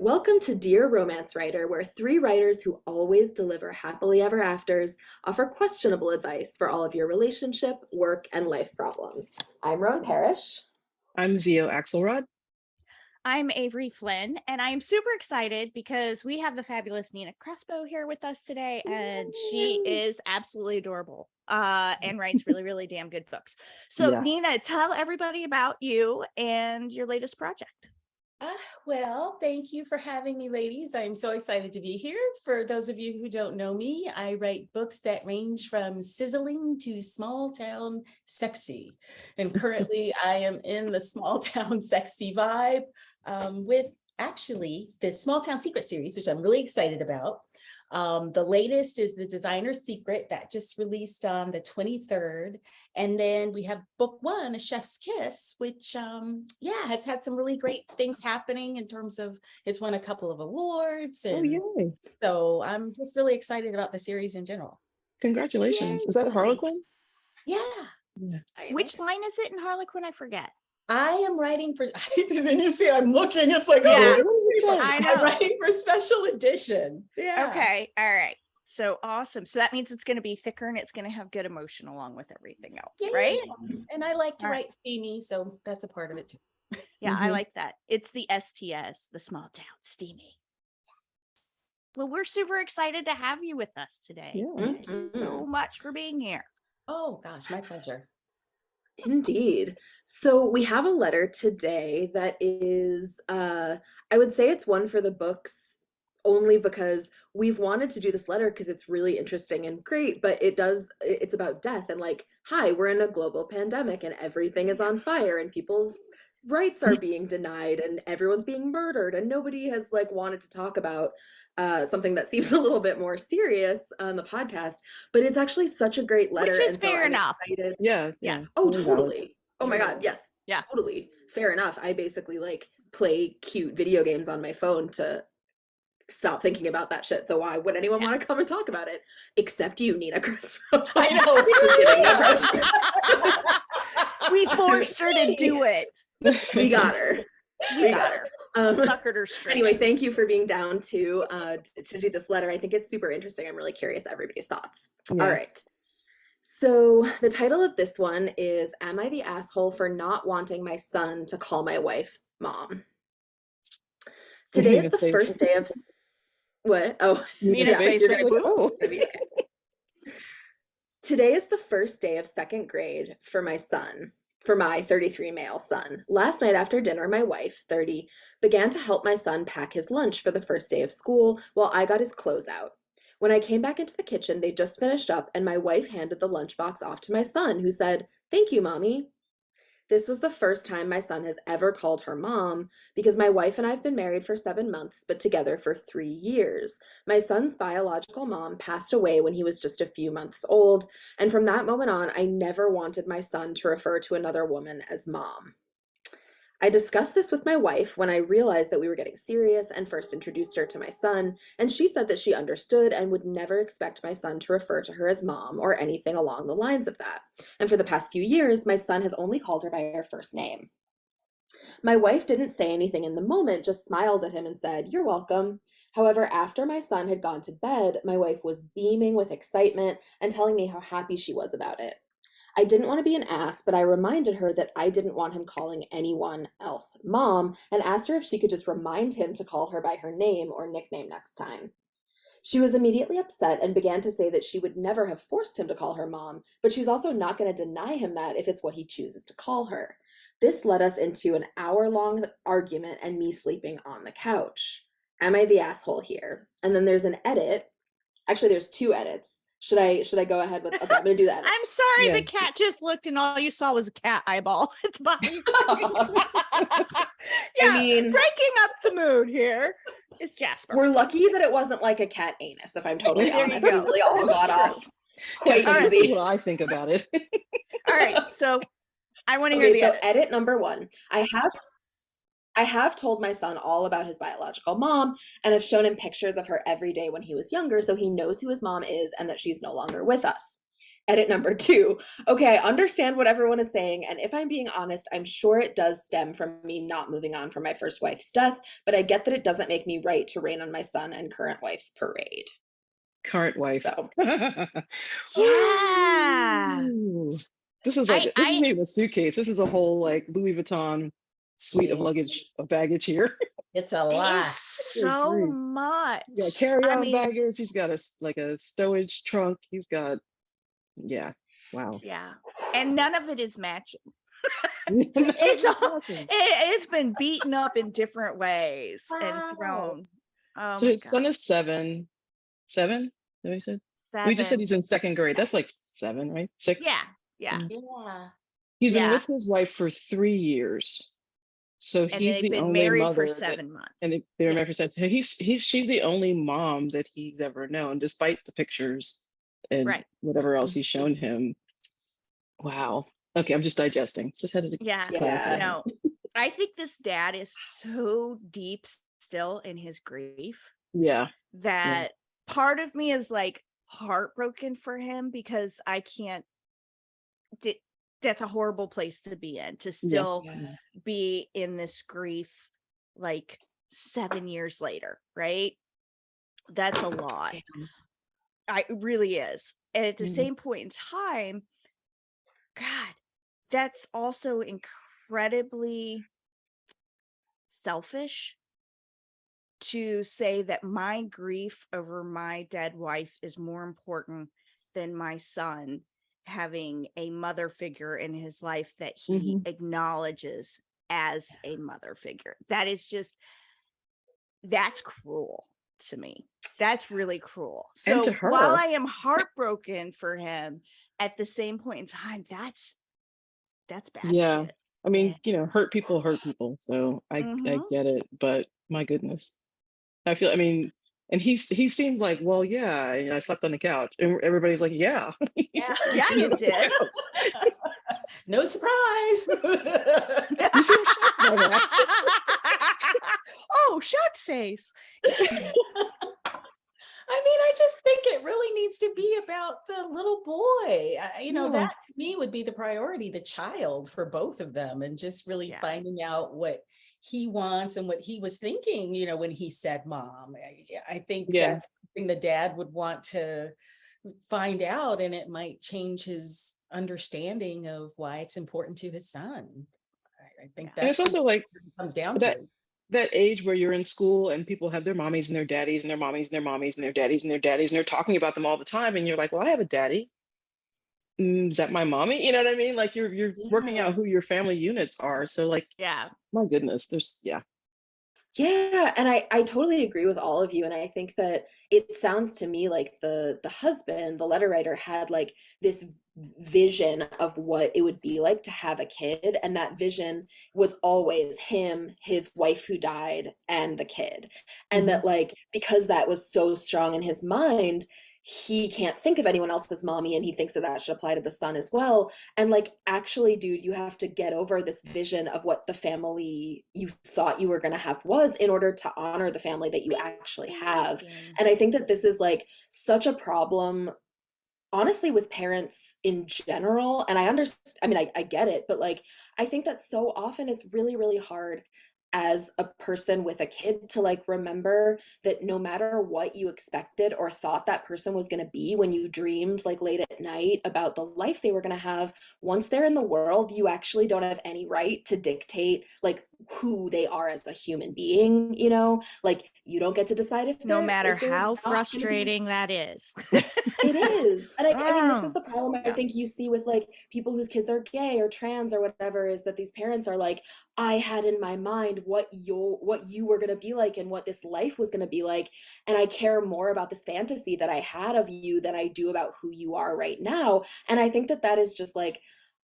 Welcome to Dear Romance Writer, where three writers who always deliver happily ever afters offer questionable advice for all of your relationship, work, and life problems. I'm Roan Parrish. I'm Zio Axelrod. I'm Avery Flynn, and I'm super excited because we have the fabulous Nina Crespo here with us today, and she is absolutely adorable and writes really, really damn good books. So, Yeah. Nina, tell everybody about you and your latest project. Well, thank you for having me, ladies. I'm so excited to be here. For those of you who don't know me, I write books that range from sizzling to small town sexy. And currently I am in the small town sexy vibe with actually the Small Town Secret series, which I'm really excited about. The latest is The Designer's Secret that just released on the 23rd. And then we have book one, A Chef's Kiss, which has had some really great things happening in terms of it's won a couple of awards. And Yay. so I'm just really excited about the series in general. Congratulations. Yay. Is that Harlequin? Yeah. Which line is it in Harlequin? I forget. I am writing for, then you see I'm looking, it's like, Yeah. I know. I'm writing for special edition. Yeah. Okay. All right. So awesome. So that means it's going to be thicker and it's going to have good emotion along with everything else, right? And I like to All write steamy, so that's a part of it too. Yeah, I like that. It's the STS, the small town steamy. Well, we're super excited to have you with us today. Yeah. Thank you so much for being here. Oh gosh, my pleasure. Indeed. So we have a letter today that is, I would say it's one for the books only because we've wanted to do this letter because it's really interesting and great, but it's about death and like, hi, we're in a global pandemic and everything is on fire and people's rights are being denied and everyone's being murdered and nobody has like wanted to talk about something that seems a little bit more serious on the podcast, but it's actually such a great letter. Which is and so fair I'm enough. excited. Yeah. Oh, totally. Oh my God. Yes. Yeah. Totally. Fair enough. I basically like play cute video games on my phone to stop thinking about that shit. So why would anyone want to come and talk about it? Except you, Nina Crespo. I know. Just kidding. No pressure. We forced her to do it. We got her. We got her. Suckered her straight. Anyway, thank you for being down to do this letter. I think it's super interesting. I'm really curious everybody's thoughts. Yeah. All right. So the title of this one is Am I the Asshole for Not Wanting My Son to Call My Wife Mom? Today is the first day of what? Oh, Nina's face you're like, gonna oh. be okay. Today is the first day of second grade for my son, for my 33 male son. Last night after dinner, my wife, 30, began to help my son pack his lunch for the first day of school while I got his clothes out. When I came back into the kitchen, they just finished up and my wife handed the lunchbox off to my son, who said, "Thank you, Mommy." This was the first time my son has ever called her mom because my wife and I have been married for 7 months, but together for 3 years. My son's biological mom passed away when he was just a few months old, and from that moment on, I never wanted my son to refer to another woman as mom. I discussed this with my wife when I realized that we were getting serious and first introduced her to my son, and she said that she understood and would never expect my son to refer to her as mom or anything along the lines of that. And for the past few years, my son has only called her by her first name. My wife didn't say anything in the moment, just smiled at him and said, "You're welcome." However, after my son had gone to bed, my wife was beaming with excitement and telling me how happy she was about it. I didn't want to be an ass, but I reminded her that I didn't want him calling anyone else mom and asked her if she could just remind him to call her by her name or nickname next time. She was immediately upset and began to say that she would never have forced him to call her mom, but she's also not going to deny him that if it's what he chooses to call her. This led us into an hour-long argument and me sleeping on the couch. Am I the asshole here? And then there's an edit. Actually, there's two edits. Should I go ahead with? Okay, I'm gonna do that. I'm sorry, Yeah. the cat just looked and all you saw was a cat eyeball. It's behind. Yeah, I mean, breaking up the mood here is Jasper. we're lucky that it wasn't like a cat anus, if I'm totally There you honest. We go. really all got off quite All right. That's easy. what I think about it. All right, so I want to hear Okay, the so edits. edit number one. I have told my son all about his biological mom and have shown him pictures of her every day when he was younger, so he knows who his mom is and that she's no longer with us. Edit number 2. Okay, I understand what everyone is saying, and if I'm being honest, I'm sure it does stem from me not moving on from my first wife's death, but I get that it doesn't make me right to rain on my son and current wife's parade. Current wife. So, Yeah. Ooh. This is I isn't even a suitcase. This is a whole like Louis Vuitton suite of Yeah. luggage of baggage here. It's a it lot. is so much. Yeah, carry-on I mean, baggage. He's got like a stowage trunk. He's got wow. yeah. And none of it is matching. It's It's been beaten up in different ways and Wow. thrown. Oh So my his God. son is 7. 7? Is that what he said? We just said 7. he's in 2nd grade. That's like 7, right? 6? Yeah. Yeah. Mm. Yeah. He's been Yeah. with his wife for 3 years. So And he's they've the been only married for mother that, 7 months. and they Yeah. remember says so she's the only mom that he's ever known, despite the pictures and Right. whatever else he's shown him. Wow. Okay, I'm just digesting. Just had to Yeah. clarify. No, I think this dad is so deep still in his grief Yeah. that part of me is like heartbroken for him because I can't. That's a horrible place to be in, to still Yeah. be in this grief like 7 years later, right? That's a lot. It really is. And at the Mhm. same point in time, God, that's also incredibly selfish to say that my grief over my dead wife is more important than my son having a mother figure in his life that he Mhm. acknowledges as a mother figure. That's cruel to me. That's really cruel. And to So while her. I am heartbroken for him, at the same point in time, that's bad Yeah. shit. I mean, hurt people hurt people. So I Mm-hmm. get it, but my goodness. I mean, and he seems like, well, yeah, I slept on the couch. And everybody's like, yeah. Yeah. Yeah, you did. No surprise. You seem shocked by that. Oh, shocked face. I mean, I just think it really needs to be about the little boy. Yeah. That to me would be the priority, the child for both of them, and just really Yeah. finding out what he wants and what he was thinking, when he said mom. I think Yeah. that's something the dad would want to find out, and it might change his understanding of why it's important to his son. I think And it's that's also like what it comes down that to. that age where you're in school and people have their mommies and their daddies and their mommies and their mommies and their daddies and their daddies and they're talking about them all the time and you're like, well, I have a daddy. Is that my mommy? You know what I mean? Like you're working yeah. out who your family units are. So like, Yeah. my goodness, there's Yeah, and I totally agree with all of you, and I think that it sounds to me like the husband, the letter writer, had like this vision of what it would be like to have a kid, and that vision was always him, his wife who died, and the kid. And Mhm. that like because that was so strong in his mind, he can't think of anyone else as mommy, and he thinks that that should apply to the son as well. And like, actually, dude, you have to get over this vision of what the family you thought you were going to have was in order to honor the family that you actually have. And I think that this is like such a problem, honestly, with parents in general. And I understand, I mean, I get it, but like, I think that so often it's really, really hard as a person with a kid to like remember that no matter what you expected or thought that person was going to be when you dreamed like late at night about the life they were going to have, once they're in the world, you actually don't have any right to dictate like who they are as a human being, like you don't get to decide if No they're matter if they're how not gonna be. frustrating that is. It is. And I mean, this is Mm. the problem I Yeah. think you see with like people whose kids are gay or trans or whatever, is that these parents are like, I had in my mind what you were gonna be like and what this life was gonna be like. And I care more about this fantasy that I had of you than I do about who you are right now. And I think that that is just like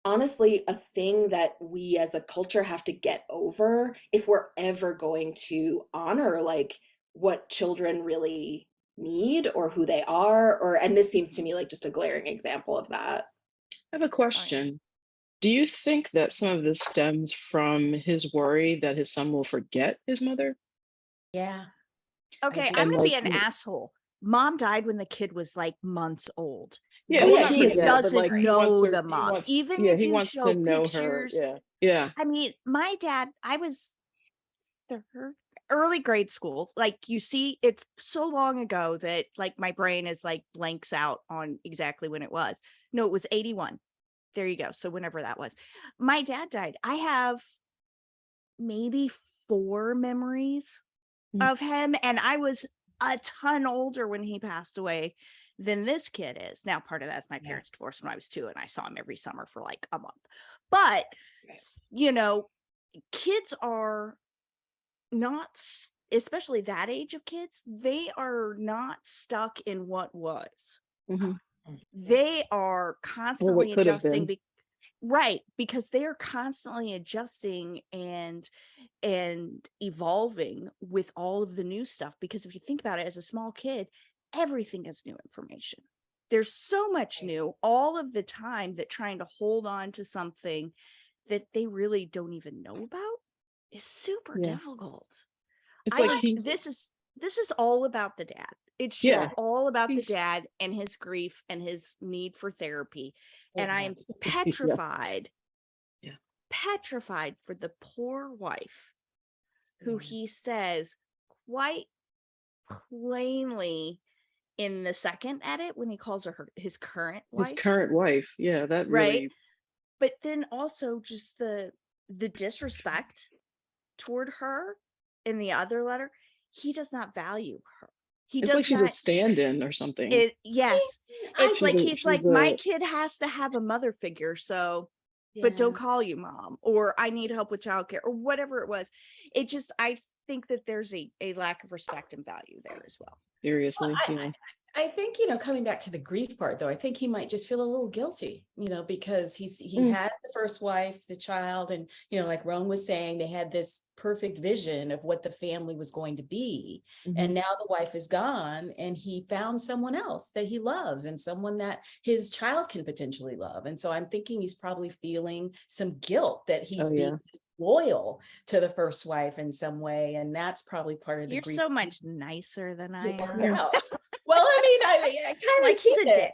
honestly a thing that we as a culture have to get over if we're ever going to honor like what children really need or who they are, or and this seems to me like just a glaring example of that. I have a question. Do you think that some of this stems from his worry that his son will forget his mother? Yeah. Okay, do. I'm And gonna be like, an asshole, mom died when the kid was like months old. Yeah, Oh, well, yeah, not The he kid is forget, but doesn't like he know wants her, the he mom. wants, Even yeah, if he you wants show to know her. pictures, Yeah, yeah. I mean, my dad, I was early grade school. Like you see, it's so long ago that like my brain is like blanks out on exactly when it was. No, it was 81. There you go. So whenever that was, my dad died. I have maybe 4 memories Mm. of him, and I was a ton older when he passed away than this kid is. Now, part of that's my Yeah. parents divorced when I was 2, and I saw him every summer for like a month. But you know, kids are not, especially that age of kids, they are not stuck in what was. Mhm. They are Or constantly what could have adjusting. been. Right, because they are constantly adjusting and evolving with all of the new stuff. Because if you think about it, as a small kid, everything is new information. There's so much new all of the time that trying to hold on to something that they really don't even know about is super Yeah. difficult. It's I like like he's, this is all about the dad. It's just yeah, all about the he's, dad and his grief and his need for therapy. And I am yeah, petrified, yeah. petrified for the poor wife who Mm. he says quite plainly in the second edit when he calls her his current His wife, current wife. Yeah, that right? really, But then also just the disrespect toward her in the other letter. He does not value her. He it's like does she's a not. stand-in or something. Yes, I it's like he's She's like, my a, kid has to have a mother figure, so but yeah. don't call you mom, or I need help with childcare, or whatever it was. It just, I think that there's a lack of respect and value there as well. Well, seriously, yeah. I think, coming back to the grief part though, I think he might just feel a little guilty, because he Mm. had the first wife, the child, and like Roan was saying, they had this perfect vision of what the family was going to be. And Mhm. now the wife is gone and he found someone else that he loves and someone that his child can potentially love. And so I'm thinking he's probably feeling some guilt that he's Oh yeah. being loyal to the first wife in some way. And that's probably part of the You're grief. so much nicer than I Work am. out. Well, I mean, I kind of Like see he's a it, dick.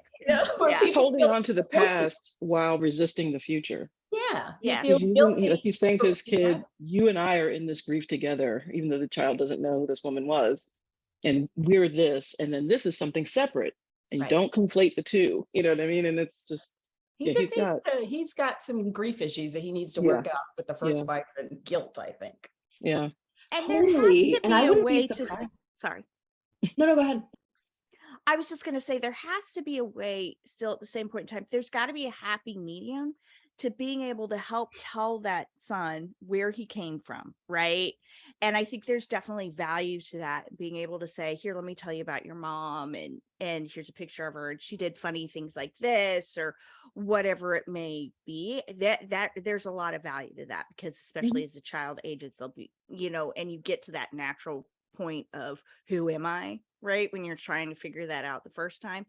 where Yeah. He's people holding feel on to the guilty. past while resisting the future. Yeah, he Yeah. feels He's using, like guilty. he's saying to for his what he kid, loves. you and I are in this grief together, even though the child doesn't know who this woman was. And we're this, and then this is something separate. And you Right. don't conflate the two. You know what I mean? And it's just, He yeah, just needs to, he's got some grief issues that he needs to yeah, work out with the yeah, first wife and guilt, I think. yeah. And there has to Totally. And be I a wouldn't be way to, surprised. sorry. No, go ahead. I was just going to say there has to be a way still at the same point in time. There's got to be a happy medium to being able to help tell that son where he came from, right? And I think there's definitely value to that, being able to say, here, let me tell you about your mom, and here's a picture of her, and she did funny things like this, or whatever it may be. That there's a lot of value to that, because especially as the child ages, they'll be, and you get to that natural point of who am I, right? When you're trying to figure that out the first time,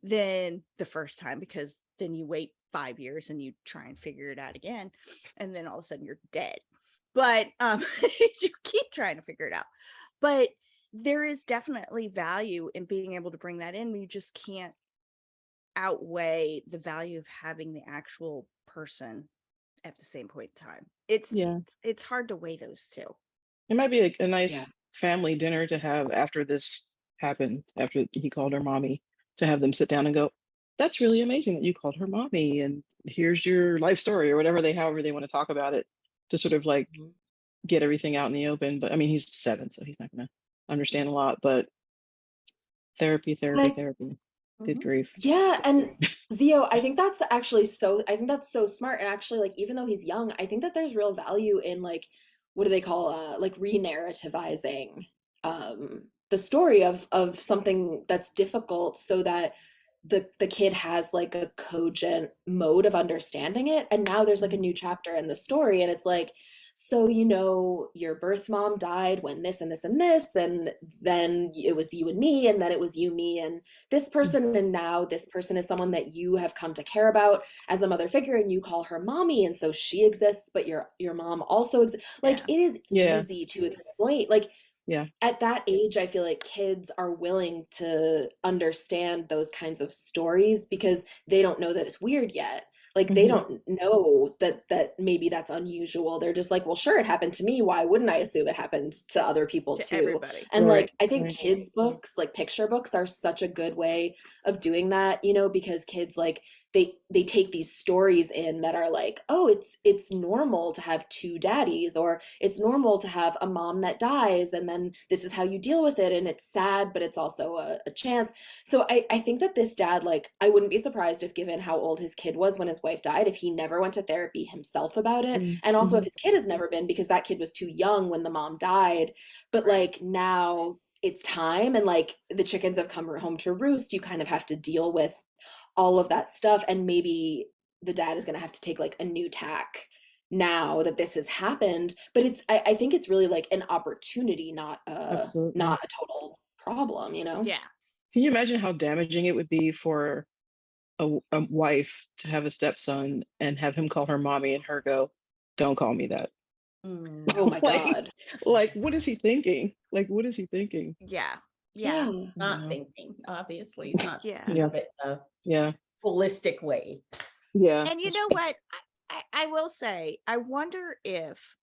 because then you wait 5 years and you try and figure it out again, and then all of a sudden you're dead. But you keep trying to figure it out. But there is definitely value in being able to bring that in. You just can't outweigh the value of having the actual person at the same point in time. Yeah. It's hard to weigh those two. It might be a Yeah. nice family dinner to have after this happened, after he called her mommy, to have them sit down and go, that's really amazing that you called her mommy. And here's your life story, or whatever however they want to talk about it, to sort of like Mhm. get everything out in the open. But I mean, he's 7, so he's not going to understand a lot, but therapy. Good Mhm. grief. Yeah, and Zio, I think that's so smart. And actually, like, even though he's young, I think that there's real value in, like, what do they call like re-narrativizing the story of something that's difficult, so that the kid has like a cogent mode of understanding it. And now there's like a new chapter in the story, and it's like, so your birth mom died when this and this and this, and then it was you and me, and then it was you, me, and this person, and now this person is someone that you have come to care about as a mother figure, and you call her mommy, and so she exists, but your mom also exists. Like, Yeah. it is Yeah. easy to explain. Like, Yeah. At that age, I feel like kids are willing to understand those kinds of stories because they don't know that it's weird yet. Like they Hmm. don't know that maybe that's unusual. They're just like, well, sure, it happened to me. Why wouldn't I assume it happened to other people To too? everybody. And Right. like I think Right. kids books, like picture books are such a good way of doing that, because kids like they take these stories in that are like, oh, it's normal to have two daddies, or it's normal to have a mom that dies, and then this is how you deal with it, and it's sad, but it's also a chance. So I think that this dad, like, I wouldn't be surprised if, given how old his kid was when his wife died, if he never went to therapy himself about it, and also if Mm-hmm. his kid has never been, because that kid was too young when the mom died. But Right. like now it's time, and like the chickens have come home to roost. You kind of have to deal with all of that stuff, and maybe the dad is going to have to take like a new tack now that this has happened. But I think it's really like an opportunity, Absolutely. not a total problem. Yeah. Can you imagine how damaging it would be for a wife to have a stepson and have him call her mommy and her go, "Don't call me that." Mm, Oh my like, God. like, what is he thinking? Like, what is he thinking? Yeah. Yeah. Yeah. not Yeah. thinking, obviously, he's not Yeah. thinking Yeah. of it in a Yeah. holistic way. Yeah. And you know what? I will say, I wonder if,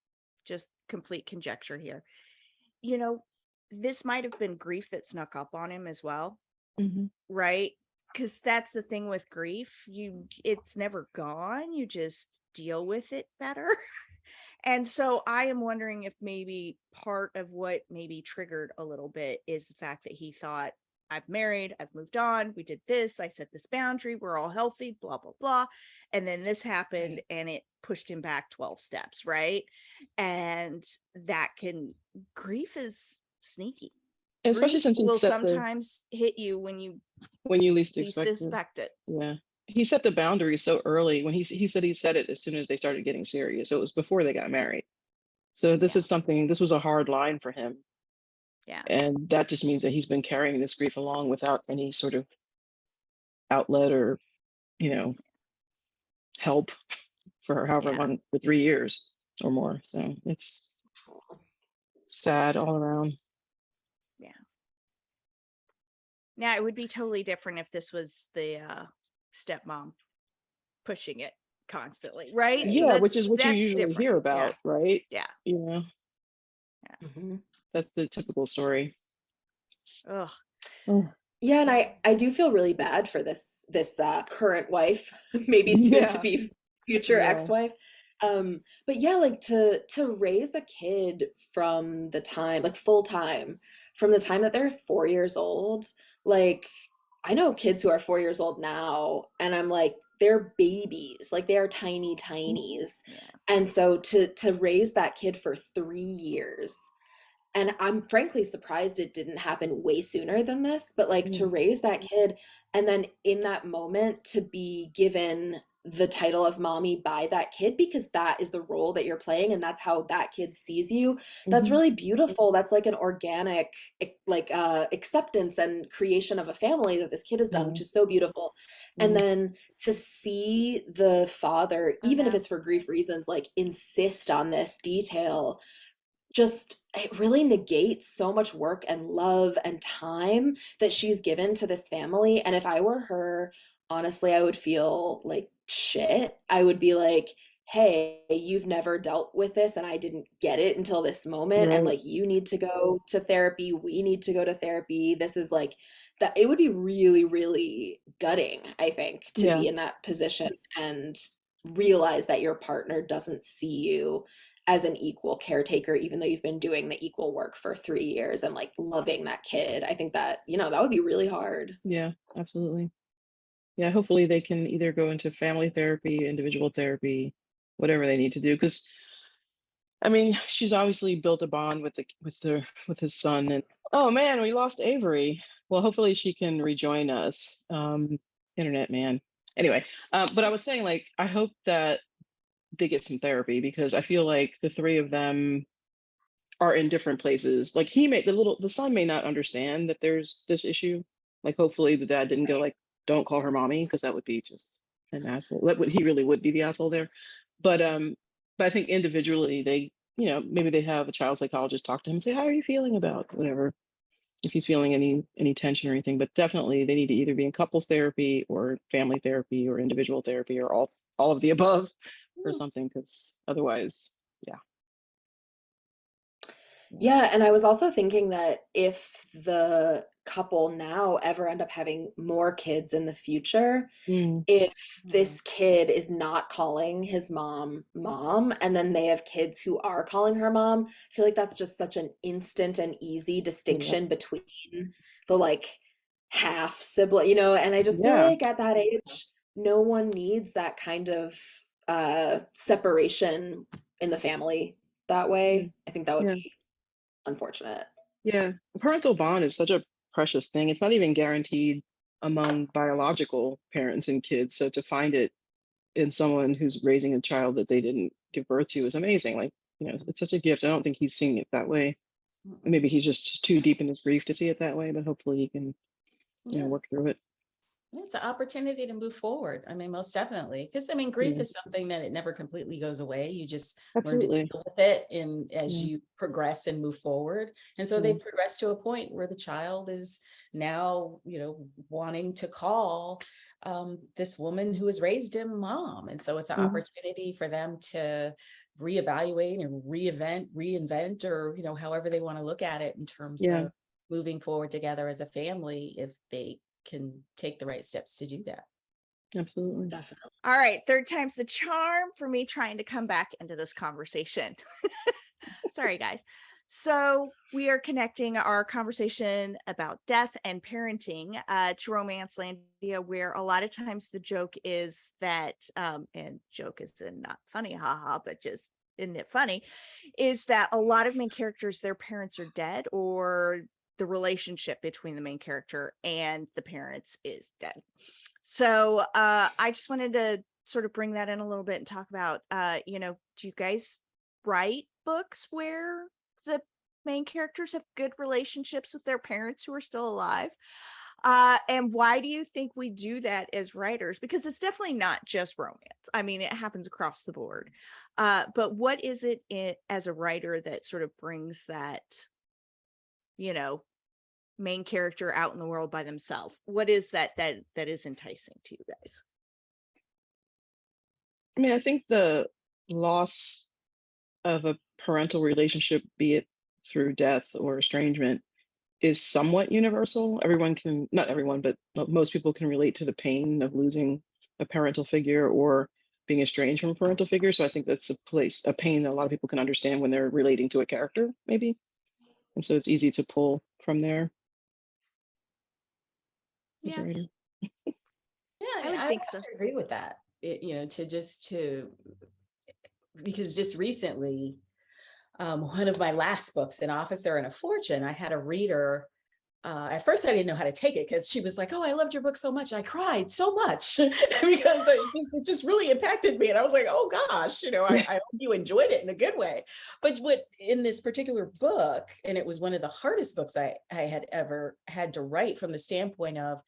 just complete conjecture here, you know, this might have been grief that snuck up on him as well, Hmm. right? Because that's the thing with grief. It's never gone. You just deal with it better. And so I am wondering if maybe part of what maybe triggered a little bit is the fact that he thought, I've married, I've moved on, we did this, I set this boundary, we're all healthy, blah, blah, blah. And then this happened Right. and it pushed him back 12 steps, right? And that grief is sneaky. And especially Grief since he will set the sometimes hit you when you when you least least expect it. expect it. Yeah. He set the boundary so early when he said he set it as soon as they started getting serious. So it was before they got married. So Yeah. this was a hard line for him. Yeah. And that just means that he's been carrying this grief along without any sort of outlet or, you know, help for however Yeah. long, for 3 years or more. So it's sad all around. Yeah. Now it would be totally different if this was the stepmom pushing it constantly, right? So Yeah, Right. which is what you that's usually different. hear Yeah. about, right? Yeah. You know, Yeah. Mhm. that's the typical story. Ugh. Oh, Yeah, and I do feel really bad for this current wife, maybe soon to yeah, be future yeah. ex-wife. But yeah, like to raise a kid from the time, like full time, from the time that they're 4 years old, like I know kids who are 4 years old now, and I'm like, they're babies, like they are tiny tinies. Yeah. And so to raise that kid for 3 years, and I'm frankly surprised it didn't happen way sooner than this, but like to Mm, raise that kid and then in that moment to be given the title of mommy by that kid, because that is the role that you're playing and that's how that kid sees you. That's mhm, really beautiful. That's like an organic like acceptance and creation of a family that this kid has done, yeah, which is so beautiful. And yeah, then to see the father, Oh even if no. it's for grief reasons, like insist on this detail, just it really negates so much work and love and time that she's given to this family. And if I were her, honestly, I would feel like shit. I would be like, hey, you've never dealt with this and I didn't get it until this moment. And right. like, you need to go to therapy. We need to go to therapy. This is like that. It would be really, really gutting, I think, to Yeah, be in that position and realize that your partner doesn't see you as an equal caretaker, even though you've been doing the equal work for 3 years and like loving that kid. I think that, that would be really hard. yeah, absolutely. Yeah, hopefully they can either go into family therapy, individual therapy, whatever they need to do. Because I mean, she's obviously built a bond with his son. And oh man, we lost Avery. Well, hopefully she can rejoin us. Internet man. Anyway, but I was saying, like, I hope that they get some therapy because I feel like the three of them are in different places. Like the son may not understand that there's this issue. Like hopefully the dad didn't go Right. like, don't call her mommy, because that would be just an asshole. He really would be the asshole there. But I think individually you know, maybe they have a child psychologist talk to him and say, how are you feeling about whatever, if he's feeling any tension or anything. But definitely they need to either be in couples therapy or family therapy or individual therapy or all of the above or Hmm. something, because otherwise, yeah. Yeah, and I was also thinking that if the couple now ever end up having more kids in the future, Mm, if Hmm. this kid is not calling his mom mom and then they have kids who are calling her mom, I feel like that's just such an instant and easy yeah. distinction between the like half sibling, and I just feel Yeah. like at that age, no one needs that kind of separation in the family that Mm, way. I think that would yeah. be unfortunate. Yeah. The parental bond is such a precious thing. It's not even guaranteed among biological parents and kids. So to find it in someone who's raising a child that they didn't give birth to is amazing. Like, you know, it's such a gift. I don't think he's seeing it that way. Maybe he's just too deep in his grief to see it that way, but hopefully he can, you know, Yeah. work through it. It's an opportunity to move forward. I mean, most definitely. Because I mean, grief Yeah. is something that it never completely goes away. You just learn to Absolutely. deal with it in as Yeah. you progress and move forward. And so they Yeah. progress to a point where the child is now, wanting to call this woman who has raised him mom. And so it's an Mhm. opportunity for them to reevaluate and reinvent, or however they want to look at it in terms Yeah. of moving forward together as a family if they can take the right steps to do that. Absolutely. Definitely. All right, third time's the charm for me trying to come back into this conversation. Sorry, guys. So we are connecting our conversation about death and parenting to Romancelandia, where a lot of times the joke is that, and joke is in not funny, haha, but just isn't it funny, is that a lot of main characters, their parents are dead, or the relationship between the main character and the parents is dead. So I just wanted to sort of bring that in a little bit and talk about, do you guys write books where the main characters have good relationships with their parents who are still alive? And why do you think we do that as writers? Because it's definitely not just romance. I mean, it happens across the board. But what is it as a writer that sort of brings that, main character out in the world by themselves? What is that is enticing to you guys? I mean, I think the loss of a parental relationship, be it through death or estrangement, is somewhat universal. Everyone can, not everyone, but most people can relate to the pain of losing a parental figure or being estranged from a parental figure. So I think that's a pain that a lot of people can understand when they're relating to a character, maybe. And so it's easy to pull from there as a Yeah, writer. I Yeah, would I think so. agree with that. Because just recently, one of my last books, An Officer and a Fortune, I had a reader. At first, I didn't know how to take it because she was like, "Oh, I loved your book so much. I cried so much because it just really impacted me." And I was like, "Oh gosh, I hope you enjoyed it in a good way." But what in this particular book, and it was one of the hardest books I had ever had to write from the standpoint of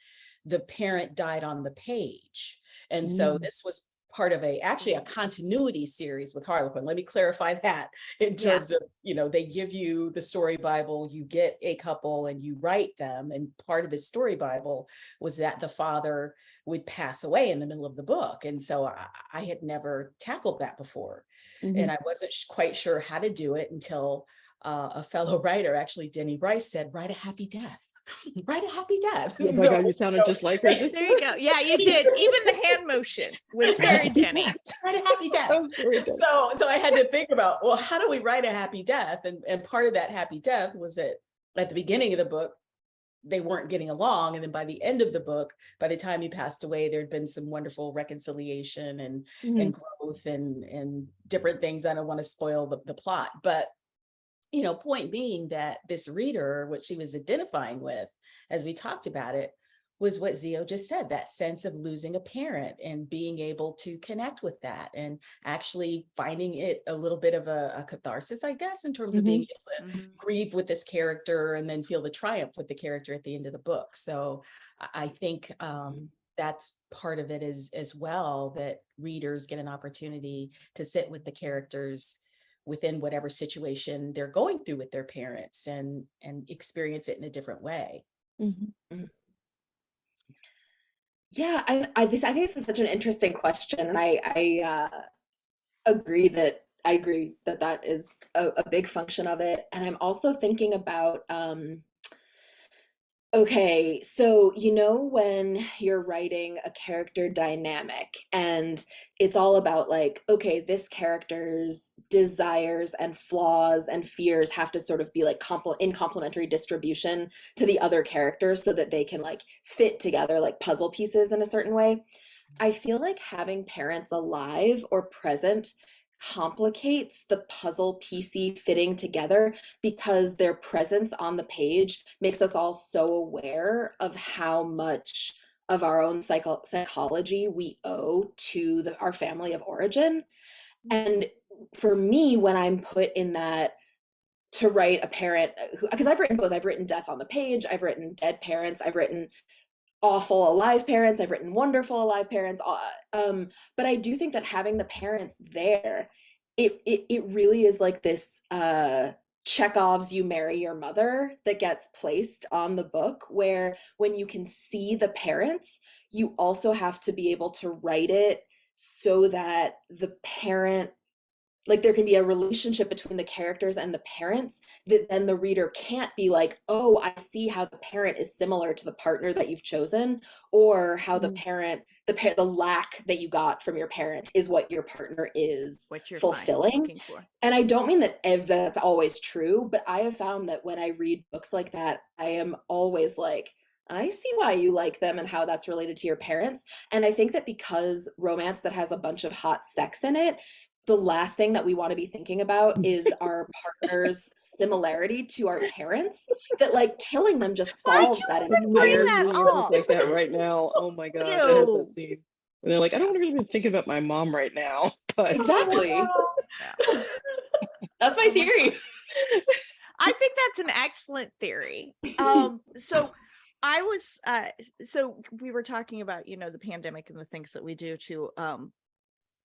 the parent died on the page, and so Mm, this was part of actually a continuity series with Harlequin. Let me clarify that in Yeah. terms of, they give you the story Bible, you get a couple and you write them. And part of the story Bible was that the father would pass away in the middle of the book. And so I had never tackled that before. mhm. And I wasn't quite sure how to do it until a fellow writer, actually Denny Bryce, said, "Write a happy death." Write a happy death. Oh my So, God, you sounded just like her just There you go. Yeah, you did. Even the hand motion was very Denny. write a happy That death. was very good. So I had to think about, well, how do we write a happy death? And part of that happy death was that at the beginning of the book, they weren't getting along. And then by the end of the book, by the time he passed away, there'd been some wonderful reconciliation and Mhm. growth and different things. I don't want to spoil the plot, but point being that this reader, what she was identifying with, as we talked about it, was what Zio just said, that sense of losing a parent and being able to connect with that and actually finding it a little bit of a catharsis, I guess, in terms of being Mhm. able to Mhm. grieve with this character and then feel the triumph with the character at the end of the book. So I think that's part of it as well, that readers get an opportunity to sit with the characters within whatever situation they're going through with their parents, and experience it in a different way. Mhm. Yeah, I think this is such an interesting question, and I I agree that that is a big function of it. And I'm also thinking about okay, so you know when you're writing a character dynamic and it's all about like, okay, this character's desires and flaws and fears have to sort of be like in complementary distribution to the other characters so that they can like fit together like puzzle pieces in a certain way. I feel like having parents alive or present complicates the puzzle piecey fitting together because their presence on the page makes us all so aware of how much of our own psychology we owe to our family of origin. And for me, when I'm put in that to write a parent who, because I've written both, I've written death on the page, I've written dead parents, I've written awful alive parents, I've written wonderful alive parents, but I do think that having the parents there, it really is like this Chekhov's "you marry your mother" that gets placed on the book, where when you can see the parents, you also have to be able to write it so that the parent, like there can be a relationship between the characters and the parents that then the reader can't be like, oh, I see how the parent is similar to the partner that you've chosen, or how the parent, the lack that you got from your parent is what your partner is What you're fulfilling. looking for. And I don't mean that that's always true, but I have found that when I read books like that, I am always like, I see why you like them and how that's related to your parents. And I think that because romance that has a bunch of hot sex in it, the last thing that we want to be thinking about is our partner's similarity to our parents, that like killing them just Why'd solves you that even bring entire that Reading a book up? like that right now. Oh my gosh, I have Ew. that scene. And they're like, I don't really even think about my mom right now, but exactly. Yeah. That's my Oh my theory. I think that's an excellent theory. So I was so we were talking about, you know, the pandemic and the things that we do to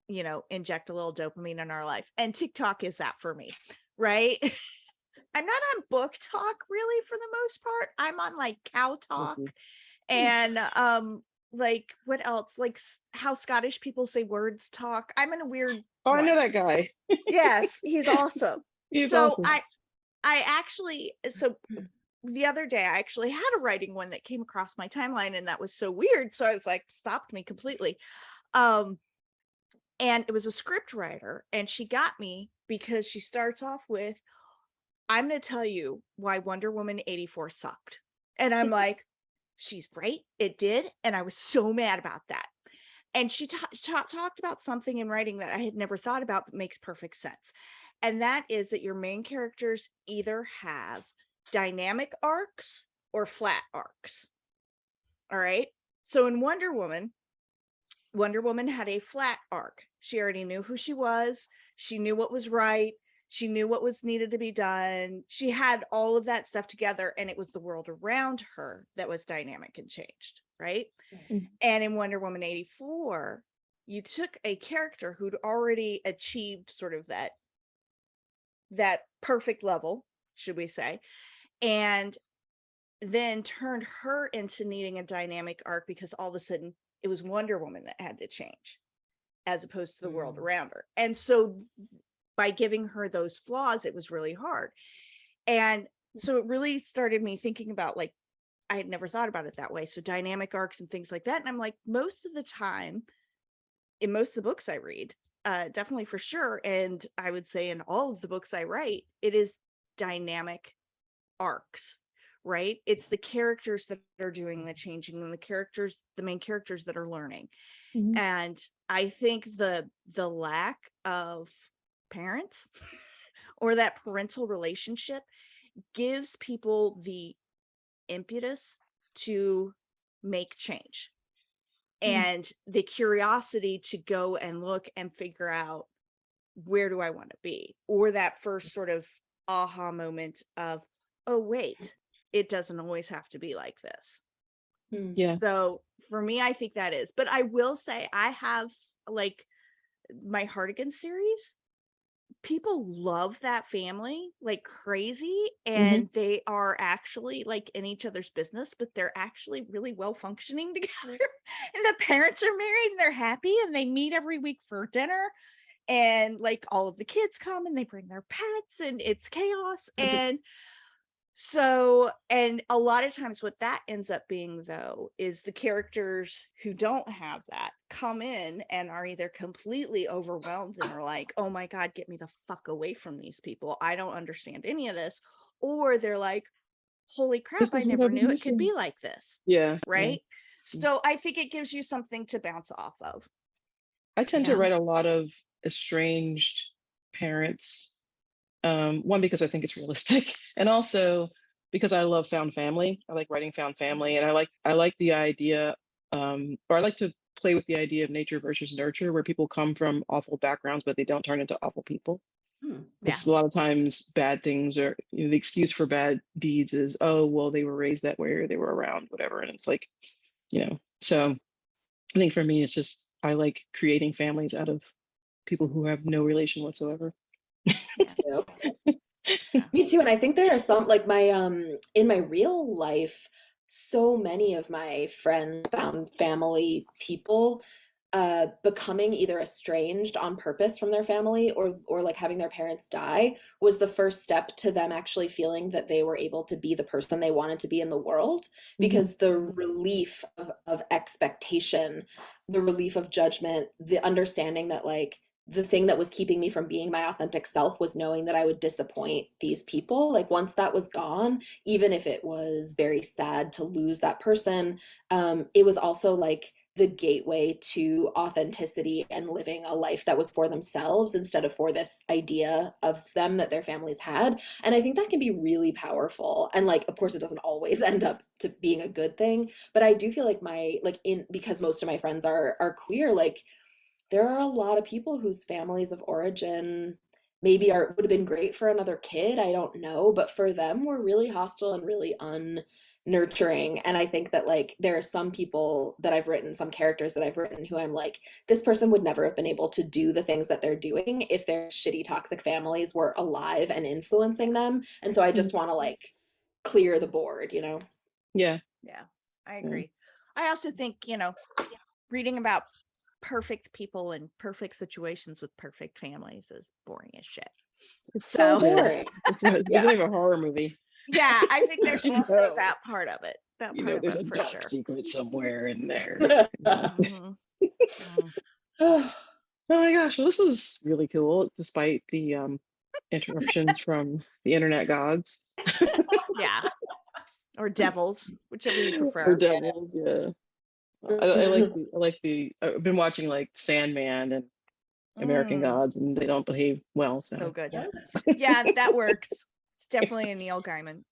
you know, inject a little dopamine in our life. And TikTok is that for me, right? I'm not on book talk really for the most part. I'm on like cow talk Mhm. and like what else? Like how Scottish people say words talk. I'm in a weird Oh, I know one. that guy. Yes, he's awesome. He's So awesome. I actually, so the other day I actually had a writing one that came across my timeline and that was so weird. So I was like, stopped me completely. And it was a script writer and she got me because she starts off with, I'm going to tell you why Wonder Woman 84 sucked. And I'm like, she's right. It did. And I was so mad about that. And she talked about something in writing that I had never thought about, but makes perfect sense. And that is that your main characters either have dynamic arcs or flat arcs. All right. So in Wonder Woman had a flat arc. She already knew who she was. She knew what was right. She knew what was needed to be done. She had all of that stuff together, and it was the world around her that was dynamic and changed, right? Mhm. And in Wonder Woman 84, you took a character who'd already achieved sort of that perfect level, should we say, and then turned her into needing a dynamic arc because all of a sudden it was Wonder Woman that had to change as opposed to the world around her. And so by giving her those flaws, it was really hard. And so it really started me thinking about, like, I had never thought about it that way. So dynamic arcs and things like that. And I'm like, most of the time, in most of the books I read, definitely for sure, and I would say in all of the books I write, it is dynamic arcs, right? It's the characters that are doing the changing and the main characters that are learning. Mhm. And I think the lack of parents or that parental relationship gives people the impetus to make change and the curiosity to go and look and figure out, where do I want to be? Or that first sort of aha moment of, oh, wait, it doesn't always have to be like this. Yeah. So for me, I think that is. But I will say I have like my Hardigan series people love that family like crazy, and they are actually like in each other's business, but they're actually really well functioning together. And the parents are married and they're happy and they meet every week for dinner. And like all of the kids come and they bring their pets and it's chaos. And so, and a lot of times what that ends up being though, is the characters who don't have that come in and are either completely overwhelmed and are like, oh my God, get me the fuck away from these people. I don't understand any of this. Or they're like, holy crap, This I is what never I've been knew it could be missing. like this. Yeah. Right. So I think it gives you something to bounce off of. I tend to Yeah. write a lot of estranged parents. One, because I think it's realistic, and also because I love found family. I like writing found family, and I like the idea, or I like to play with the idea of nature versus nurture, where people come from awful backgrounds, but they don't turn into awful people. Yeah. Because a lot of times bad things are, you know, the excuse for bad deeds is, oh, well, they were raised that way or they were around, whatever. And it's like, you know, so I think for me, it's just, I like creating families out of people who have no relation whatsoever. too. Me too. And I think there are some like my in my real life, so many of my friends found family people becoming either estranged on purpose from their family or like having their parents die was the first step to them actually feeling that they were able to be the person they wanted to be in the world, because the relief of expectation, the relief of judgment, the understanding that like the thing that was keeping me from being my authentic self was knowing that I would disappoint these people. Like once that was gone, even if it was very sad to lose that person, it was also like the gateway to authenticity and living a life that was for themselves instead of for this idea of them that their families had. And I think that can be really powerful. And like, of course, it doesn't always end up to being a good thing, but I do feel like because most of my friends are queer, like there are a lot of people whose families of origin maybe would have been great for another kid, I don't know, but for them were really hostile and really unnurturing. And I think that like there are some people that I've written, some characters that I've written who I'm like, this person would never have been able to do the things that they're doing if their shitty toxic families were alive and influencing them. And so I just want to like clear the board, you know? Yeah. Yeah, I agree. I also think, you know, reading about perfect people in perfect situations with perfect families is boring as shit. It's so boring. It's like a horror movie. Yeah, I think there's You also know. that part of it. That You part know, of there's it a for dark sure. secret somewhere in there. Mhm. Oh my gosh, well, this was really cool, despite the interruptions from the internet gods. Yeah. Or devils, whichever you Or prefer. devils, yeah. I like the I've been watching like Sandman and American Gods, and they don't behave well. So So good. Yeah, that works. It's definitely a Neil Gaiman.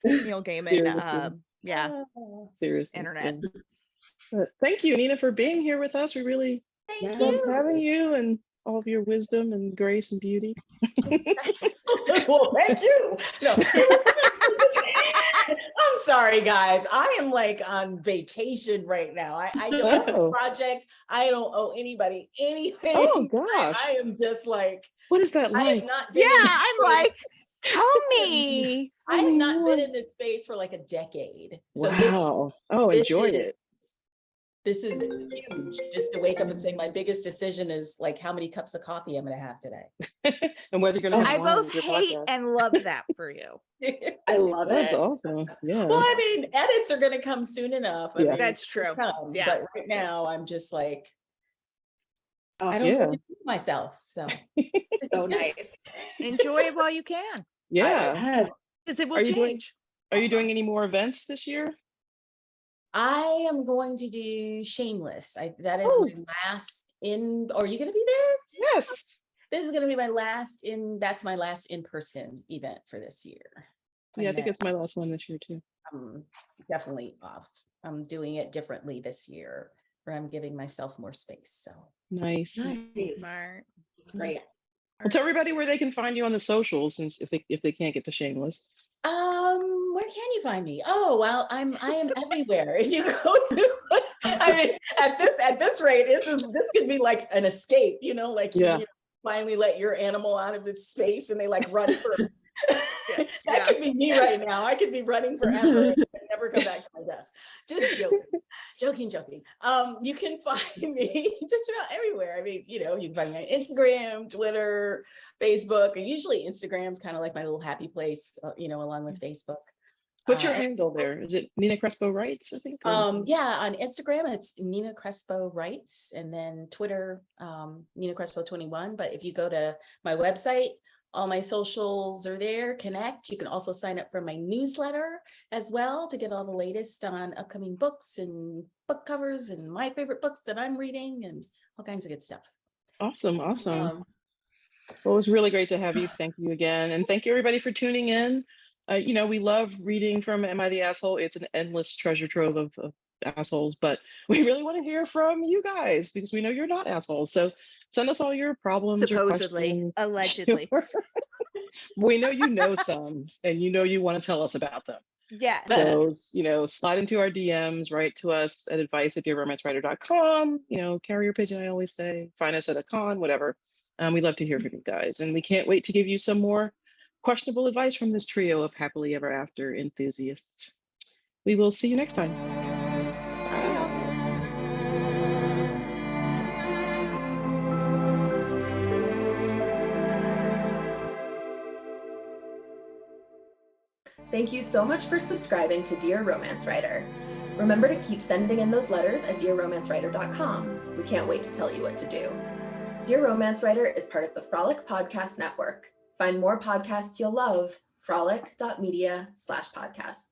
seriously, Yeah, seriously. internet. Yeah. But thank you, Nina, for being here with us. We really Thank love Yes. having you and all of your wisdom and grace and beauty. Well, thank you. No, I'm sorry, guys. I am like on vacation right now. I don't have a project. I don't owe anybody anything. Oh gosh, I am just like, what is that I like? have not been. Yeah, I'm like, tell me. I have not been in this space for like a decade. So Wow. Enjoy it. This is huge, just to wake up and say my biggest decision is like how many cups of coffee I'm going to have today. And whether you're gonna have I wine both with your hate podcast. and love that for you. I love That's it. awesome. Yeah. Well, I mean, edits are going to come soon enough. I Yeah. mean, That's true. Yeah. But right now, I'm just like, Oh, I don't know Yeah. what to do with myself. So so nice. Enjoy it while you can, Yeah. Yes. because it will Are you doing- change. Are you doing any more events this year? I am going to do Shameless. That is Oh. my last in. Are you going to be there? Yes. This is going to be my last in. That's my last in-person event for this year. Yeah, I And think then it's my last one this year too. I'm definitely off. I'm doing it differently this year, where I'm giving myself more space. So Nice. Nice. Smart. It's great. Well, tell everybody where they can find you on the socials, since if they can't get to Shameless. where can you find me? Oh, well, I am everywhere. If you go to, I mean, at this rate, this could be like an escape, you know, like Yeah. finally let your animal out of its space and they like run for Yeah. that could be me right now. I could be running forever and never come back to my desk. Just joking. You can find me just about everywhere. I mean, you can find me on Instagram, Twitter, Facebook, and usually Instagram's kind of like my little happy place, along with Facebook. What's your handle there? Is it Nina Crespo Writes, I think? Yeah, on Instagram, it's Nina Crespo Writes, and then Twitter, Nina Crespo 21. But if you go to my website, all my socials are there, connect. You can also sign up for my newsletter as well to get all the latest on upcoming books and book covers and my favorite books that I'm reading and all kinds of good stuff. Awesome. Well, it was really great to have you. Thank you again. And thank you everybody for tuning in. We love reading from Am I the Asshole? It's an endless treasure trove of assholes, but we really want to hear from you guys because we know you're not assholes. So send us all your problems, Supposedly, your questions. allegedly. We know you know some, and you want to tell us about them. Yes. So, slide into our DMs, write to us at advice@dearromancewriter.com, carrier pigeon, I always say, find us at a con, whatever. We'd love to hear from you guys. And we can't wait to give you some more questionable advice from this trio of happily ever after enthusiasts. We will see you next time. Bye. Thank you so much for subscribing to Dear Romance Writer. Remember to keep sending in those letters at dearromancewriter.com. We can't wait to tell you what to do. Dear Romance Writer is part of the Frolic Podcast Network. Find more podcasts you'll love, frolic.media/podcasts.